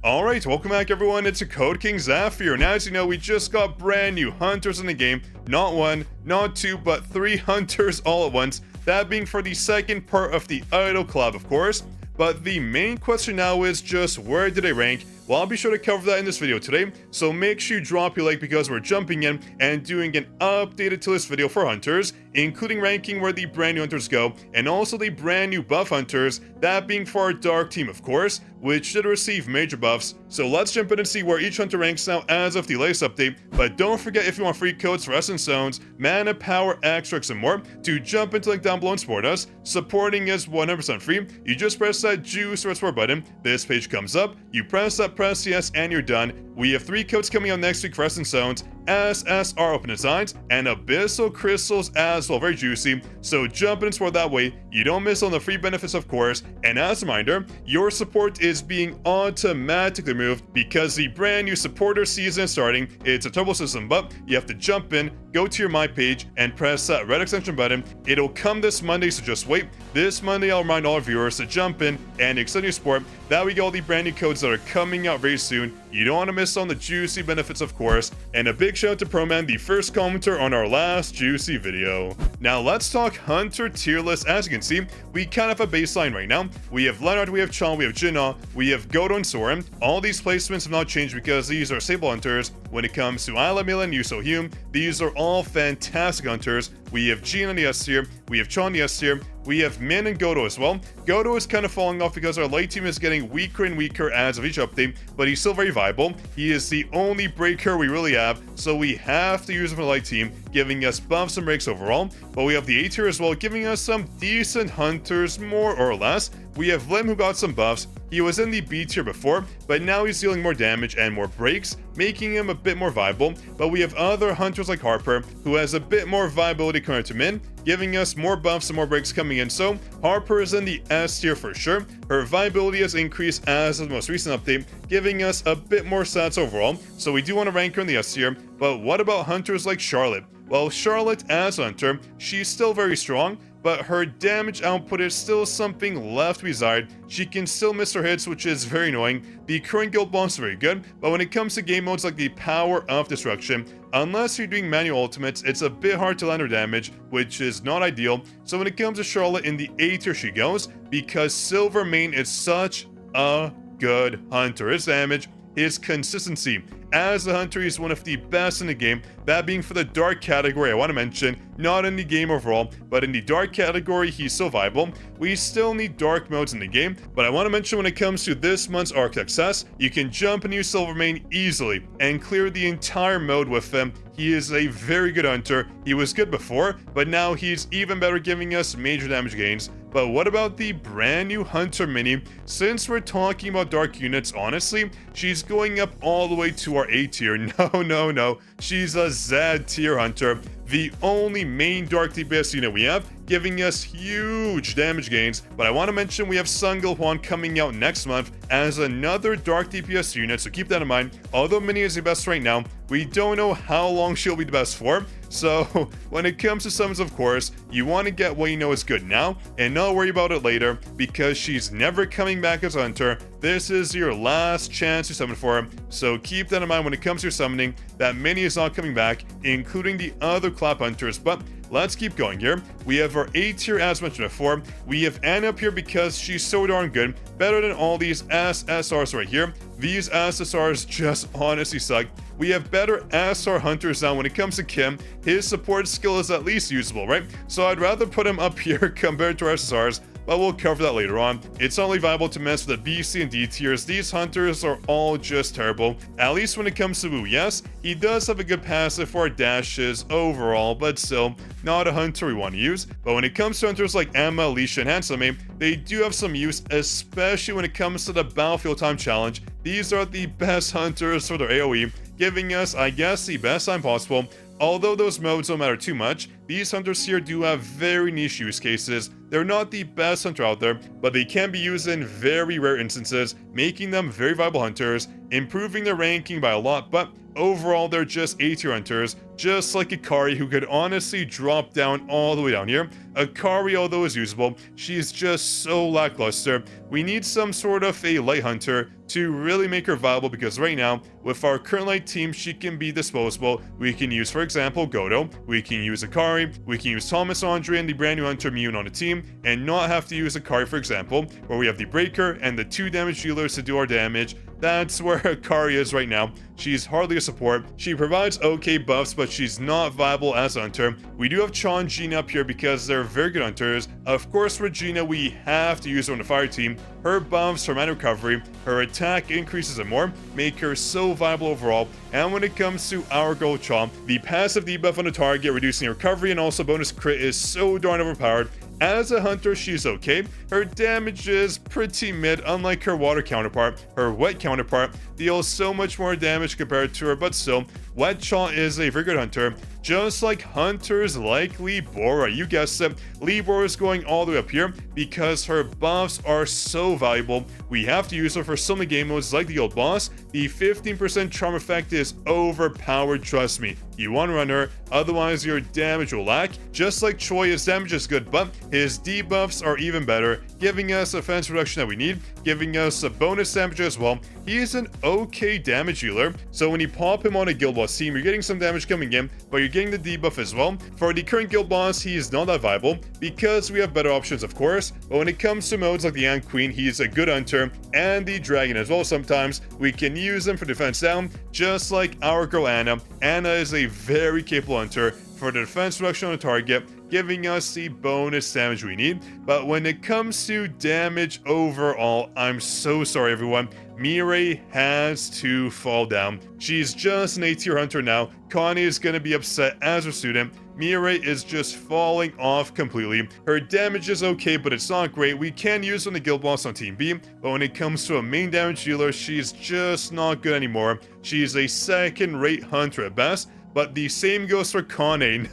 Alright, welcome back everyone, it's Code King Zaf here, and as you know, we just got brand new hunters in the game. Not one, not two, but three hunters all at once. That being for the second part of the Idol Collab, of course. But the main question now is just where did I rank? Well, I'll be sure to cover that in this video today, so make sure you drop your like because we're jumping in and doing an updated tier list video for hunters, including ranking where the brand new hunters go, and also the brand new buff hunters, that being for our dark team of course, which did receive major buffs. So let's jump in and see where each hunter ranks now as of the latest update, but don't forget if you want free codes for Essence Zones, Mana, Power, Extracts, and more, to jump into the link down below and support us. Supporting is 100% free. You just press that juice or support button, this page comes up, you press yes, and you're done. We have 3 codes coming out next week for Essence Zones, SSR Open Designs, and Abyssal Crystals as well, very juicy, so jump in and support that way, you don't miss on the free benefits of course, and as a reminder, your support is being automatically moved because the brand new supporter season is starting. It's a turbo system, but you have to jump in, go to your My page, and press that red extension button. It'll come this Monday, so just wait. This Monday, I'll remind all our viewers to jump in and extend your support. That we get all the brand new codes that are coming out very soon. You don't want to miss on the juicy benefits, of course. And a big shout out to ProMan, the first commenter on our last juicy video. Now let's talk hunter tier list. As you can see, we kind of have a baseline right now. We have Leonard, we have Chan, we have Jinwoo, we have Godo and Soren. All these placements have not changed because these are stable hunters. When it comes to Isla, Milan, Yuso, Hume, these are all fantastic hunters. We have Jin on the S tier, we have Chan on the S tier, we have Min and Godo as well. Godo is kind of falling off because our light team is getting weaker and weaker as of each update, but he's still very viable. He is the only breaker we really have, so we have to use him for the light team, giving us buffs and breaks overall. But we have the A tier as well, giving us some decent hunters, more or less. We have Lim, who got some buffs. He was in the B tier before, but now he's dealing more damage and more breaks, making him a bit more viable. But we have other hunters like Harper, who has a bit more viability compared to Min, giving us more buffs and more breaks coming in. So Harper is in the S tier for sure. Her viability has increased as of the most recent update, giving us a bit more stats overall. So we do want to rank her in the S tier. But what about hunters like Charlotte? Well, Charlotte as a hunter, she's still very strong, but her damage output is still something left to be desired. She can still miss her hits, which is very annoying. The current guild boss is very good, but when it comes to game modes like the Power of Destruction, unless you're doing manual ultimates, it's a bit hard to land her damage, which is not ideal. So when it comes to Charlotte, in the A tier she goes, because Silver Main is such a good hunter. His damage, his consistency as a hunter, he's one of the best in the game. That being for the dark category, I want to mention, not in the game overall, but in the dark category, he's so viable. We still need dark modes in the game, but I want to mention when it comes to this month's Arc Success, you can jump and use Silvermane easily and clear the entire mode with him. He is a very good hunter. He was good before, but now he's even better, giving us major damage gains. But what about the brand new Hunter Minnie? Since we're talking about dark units, honestly, she's going up all the way to our A tier. No. She's a Z tier hunter. The only main dark DPS unit we have, giving us huge damage gains. But I want to mention we have Sungil Hwan coming out next month as another dark DPS unit, so keep that in mind. Although Minnie is the best right now, we don't know how long she'll be the best for. So when it comes to summons, of course, you want to get what you know is good now and not worry about it later, because she's never coming back as a hunter. This is your last chance to summon for her, so keep that in mind when it comes to your summoning, that Minnie is not coming back, including the other Clap hunters. But let's keep going here. We have our A tier as mentioned before. We have Anna up here because she's so darn good, better than all these SSRs right here. These SSRs just honestly suck. We have better SR hunters now. When it comes to Kim, his support skill is at least usable, right? So I'd rather put him up here compared to our SSRs, but we'll cover that later on. It's only viable to mess with the B, C, and D tiers. These hunters are all just terrible. At least when it comes to Wu, yes, he does have a good passive for our dashes overall, but still, not a hunter we want to use. But when it comes to hunters like Emma, Alicia, and Hansame, they do have some use, especially when it comes to the Battlefield Time Challenge. These are the best hunters for their AoE, giving us, I guess, the best time possible. Although those modes don't matter too much, these hunters here do have very niche use cases. They're not the best hunter out there, but they can be used in very rare instances, making them very viable hunters, improving their ranking by a lot. But Overall, they're just A-tier hunters, just like Akari, who could honestly drop down all the way down here. Akari, although is usable, she's just so lackluster. We need some sort of a light hunter to really make her viable, because right now, with our current light team, she can be disposable. We can use, for example, Goto, we can use Akari, we can use Thomas Andre and the brand new hunter Miyun on the team, and not have to use Akari, for example, where we have the Breaker and the 2 damage dealers to do our damage. That's where Akari is right now. She's hardly a support. She provides okay buffs, but she's not viable as a hunter. We do have Cha and Gina up here because they're very good hunters. Of course, Regina, we have to use her on the fire team. Her buffs, her mana recovery, her attack increases and more make her so viable overall. And when it comes to our girl Cha, the passive debuff on the target, reducing recovery and also bonus crit, is so darn overpowered. As a hunter, she's okay. Her damage is pretty mid, unlike her water counterpart. Her wet counterpart deals so much more damage compared to her, but still, Wet Cha is a very good hunter. Just like hunters like Libora. You guessed it, Libora is going all the way up here because her buffs are so valuable. We have to use her for some of the game modes like the Guild Boss. The 15% charm effect is overpowered, trust me. You want to run her, otherwise your damage will lack. Just like Choi, his damage is good, but his debuffs are even better, giving us offense reduction that we need, giving us a bonus damage as well. He is an okay damage healer, so when you pop him on a Guild Boss team, you're getting some damage coming in, but you're getting the debuff as well. For the current Guild Boss, he is not that viable, because we have better options, of course, but when it comes to modes like the Ant Queen, he is a good hunter, and the Dragon as well sometimes. We can use him for defense down, just like our girl Anna. Anna is a very capable hunter for the defense reduction on the target, giving us the bonus damage we need. But when it comes to damage overall, I'm so sorry everyone, Mirai has to fall down. She's just an A-tier hunter now. Connie is going to be upset as her student. Mirai is just falling off completely. Her damage is okay, but it's not great. We can use her on the Guild Boss on Team B, but when it comes to a main damage dealer, she's just not good anymore. She's a second-rate hunter at best. But the same goes for Kane.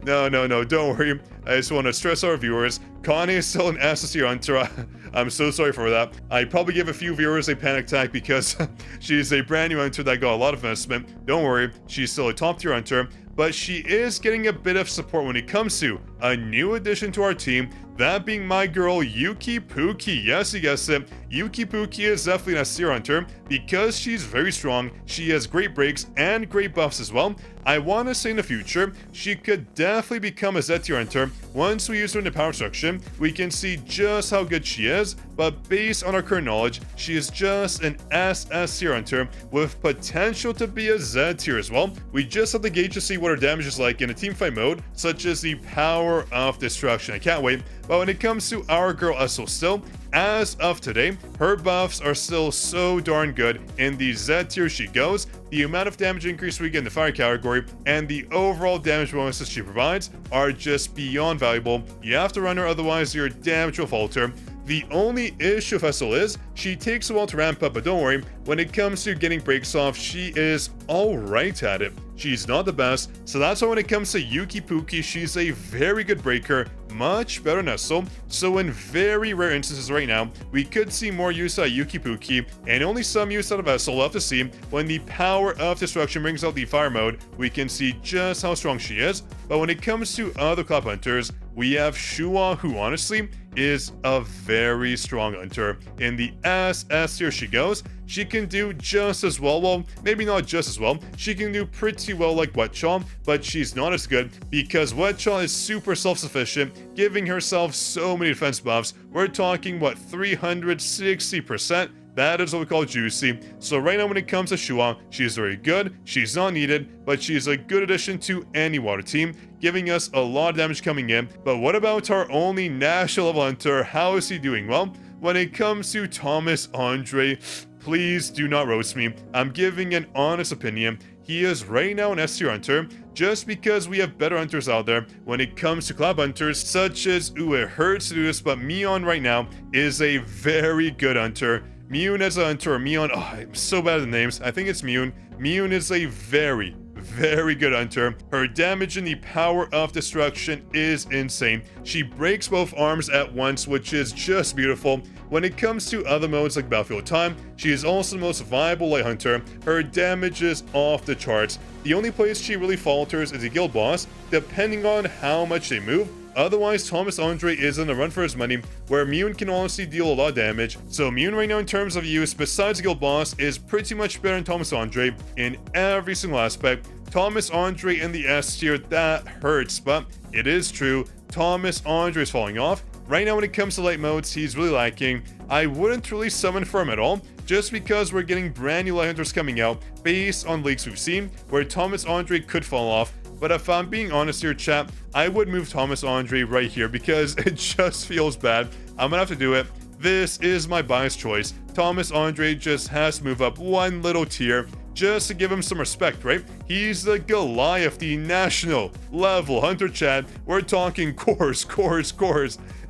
No, don't worry. I just want to stress our viewers. Kane is still an S-tier hunter. I'm so sorry for that. I probably give a few viewers a panic attack because she's a brand new hunter that got a lot of investment. Don't worry, she's still a top-tier hunter. But she is getting a bit of support when it comes to a new addition to our team, that being my girl Yuqi Pookie. Yes, you guessed it. Yuqi Pookie is definitely an S-tier hunter because she's very strong. She has great breaks and great buffs as well. I want to say in the future, she could definitely become a Z-tier hunter. Once we use her in the power section, we can see just how good she is, but based on our current knowledge, she is just an S-tier hunter with potential to be a Z-tier as well. We just have to gauge to see what her damage is like in a teamfight mode, such as the power of destruction. I can't wait. But when it comes to our girl Esso still, as of today, her buffs are still so darn good. In the Z tier she goes, the amount of damage increase we get in the fire category and the overall damage bonuses she provides are just beyond valuable. You have to run her, otherwise your damage will falter. The only issue with Essel is she takes a while to ramp up, but don't worry, when it comes to getting breaks off, she is alright at it. She's not the best, so that's why when it comes to Yuqi Pookie, she's a very good breaker, much better than Essel. So in very rare instances right now, we could see more use out of Yuqi Pookie, and only some use out of Essel. We'll have to see. When the power of destruction brings out the fire mode, we can see just how strong she is. But when it comes to other COLLAB hunters, we have Shua, who honestly is a very strong hunter. In the S tier she goes. She can do just as well, maybe not just as well, she can do pretty well like Wet Cha, but she's not as good because Wet Cha is super self-sufficient, giving herself so many defense buffs. We're talking, what, 360%? That is what we call juicy. So right now when it comes to Shua, she's very good, she's not needed, but she's a good addition to any water team, giving us a lot of damage coming in. But what about our only national level hunter? How is he doing? Well, when it comes to Thomas Andre, please do not roast me. I'm giving an honest opinion. He is right now an S-tier hunter, just because we have better hunters out there when it comes to COLLAB hunters, such as, it hurts to do this, but Mion right now is a very good hunter. Miyun as a hunter, or Mion, I'm so bad at the names. I think it's Miyun. Miyun is a very, very good hunter. Her damage and the power of destruction is insane. She breaks both arms at once, which is just beautiful. When it comes to other modes like Battlefield Time, she is also the most viable light hunter. Her damage is off the charts. The only place she really falters is a guild boss, depending on how much they move. Otherwise, Thomas Andre is on the run for his money, where Mune can honestly deal a lot of damage. So Mune right now in terms of use, besides Guild Boss, is pretty much better than Thomas Andre in every single aspect. Thomas Andre in the S tier, that hurts, but it is true. Thomas Andre is falling off. Right now when it comes to light modes, he's really lacking. I wouldn't really summon for him at all, just because we're getting brand new light hunters coming out based on leaks we've seen, where Thomas Andre could fall off. But if I'm being honest here, chat, I would move Thomas Andre right here because it just feels bad. I'm gonna have to do it. This is my biased choice. Thomas Andre just has to move up one little tier just to give him some respect, right? He's the Goliath, the national level hunter, chat. We're talking course.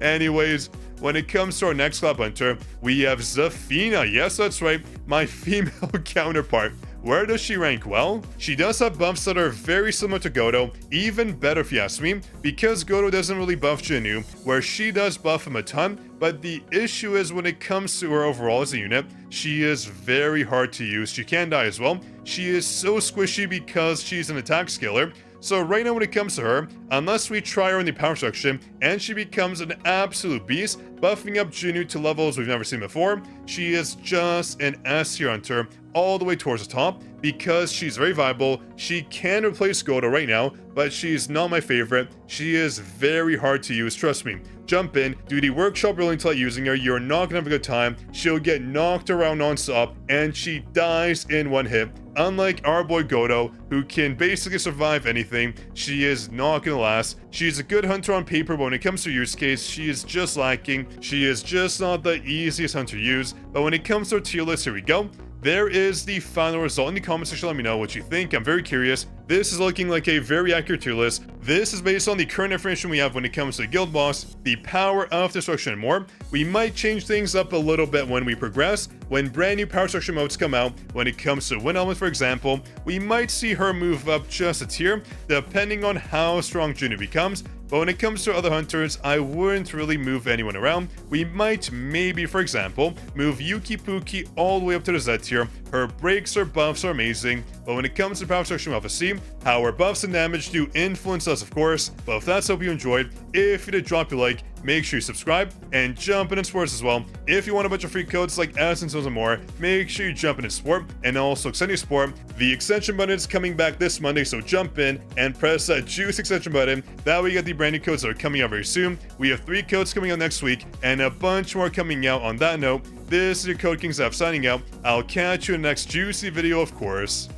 Anyways, when it comes to our next club hunter, we have Zafina. Yes, that's right, my female counterpart. Where does she rank? Well, she does have buffs that are very similar to Godo, even better if you ask me, because Godo doesn't really buff Jinwoo, where she does buff him a ton, but the issue is when it comes to her overall as a unit, she is very hard to use. She can die as well. She is so squishy because she's an attack scaler. So right now when it comes to her, unless we try her in the power section and she becomes an absolute beast, buffing up Jinwoo to levels we've never seen before, she is just an S tier hunter all the way towards the top because she's very viable. She can replace Godo right now, but she's not my favorite. She is very hard to use, trust me. Jump in, do the workshop really until using her, you're not gonna have a good time. She'll get knocked around non-stop, and she dies in one hit. Unlike our boy Godo, who can basically survive anything, she is not gonna last. She's a good hunter on paper, but when it comes to use case, she is just lacking. She is just not the easiest hunter to use, but when it comes to our tier list, here we go. There is the final result. In the comment section, let me know what you think. I'm very curious. This is looking like a very accurate tier list. This is based on the current information we have when it comes to the guild boss, the power of destruction, and more. We might change things up a little bit when we progress. When brand new power destruction modes come out, when it comes to Wind Element, for example, we might see her move up just a tier, depending on how strong Jinwoo becomes. But when it comes to other hunters, I wouldn't really move anyone around. We might maybe, for example, move YUQI all the way up to the Z tier. Her breaks or buffs are amazing, but when it comes to power destruction, we'll have to see how her buffs and damage do influence us, of course. But if that's, hope you enjoyed. If you did, drop your like, make sure you subscribe, and jump in sports as well. If you want a bunch of free codes like Essence and more, make sure you jump in sport, and also extend your sport. The extension button is coming back this Monday, so jump in and press that juice extension button. That way you get the brand new codes that are coming out very soon. We have 3 codes coming out next week, and a bunch more coming out. On that note, this is your Code King Zaf signing out. I'll catch you in the next juicy video, of course.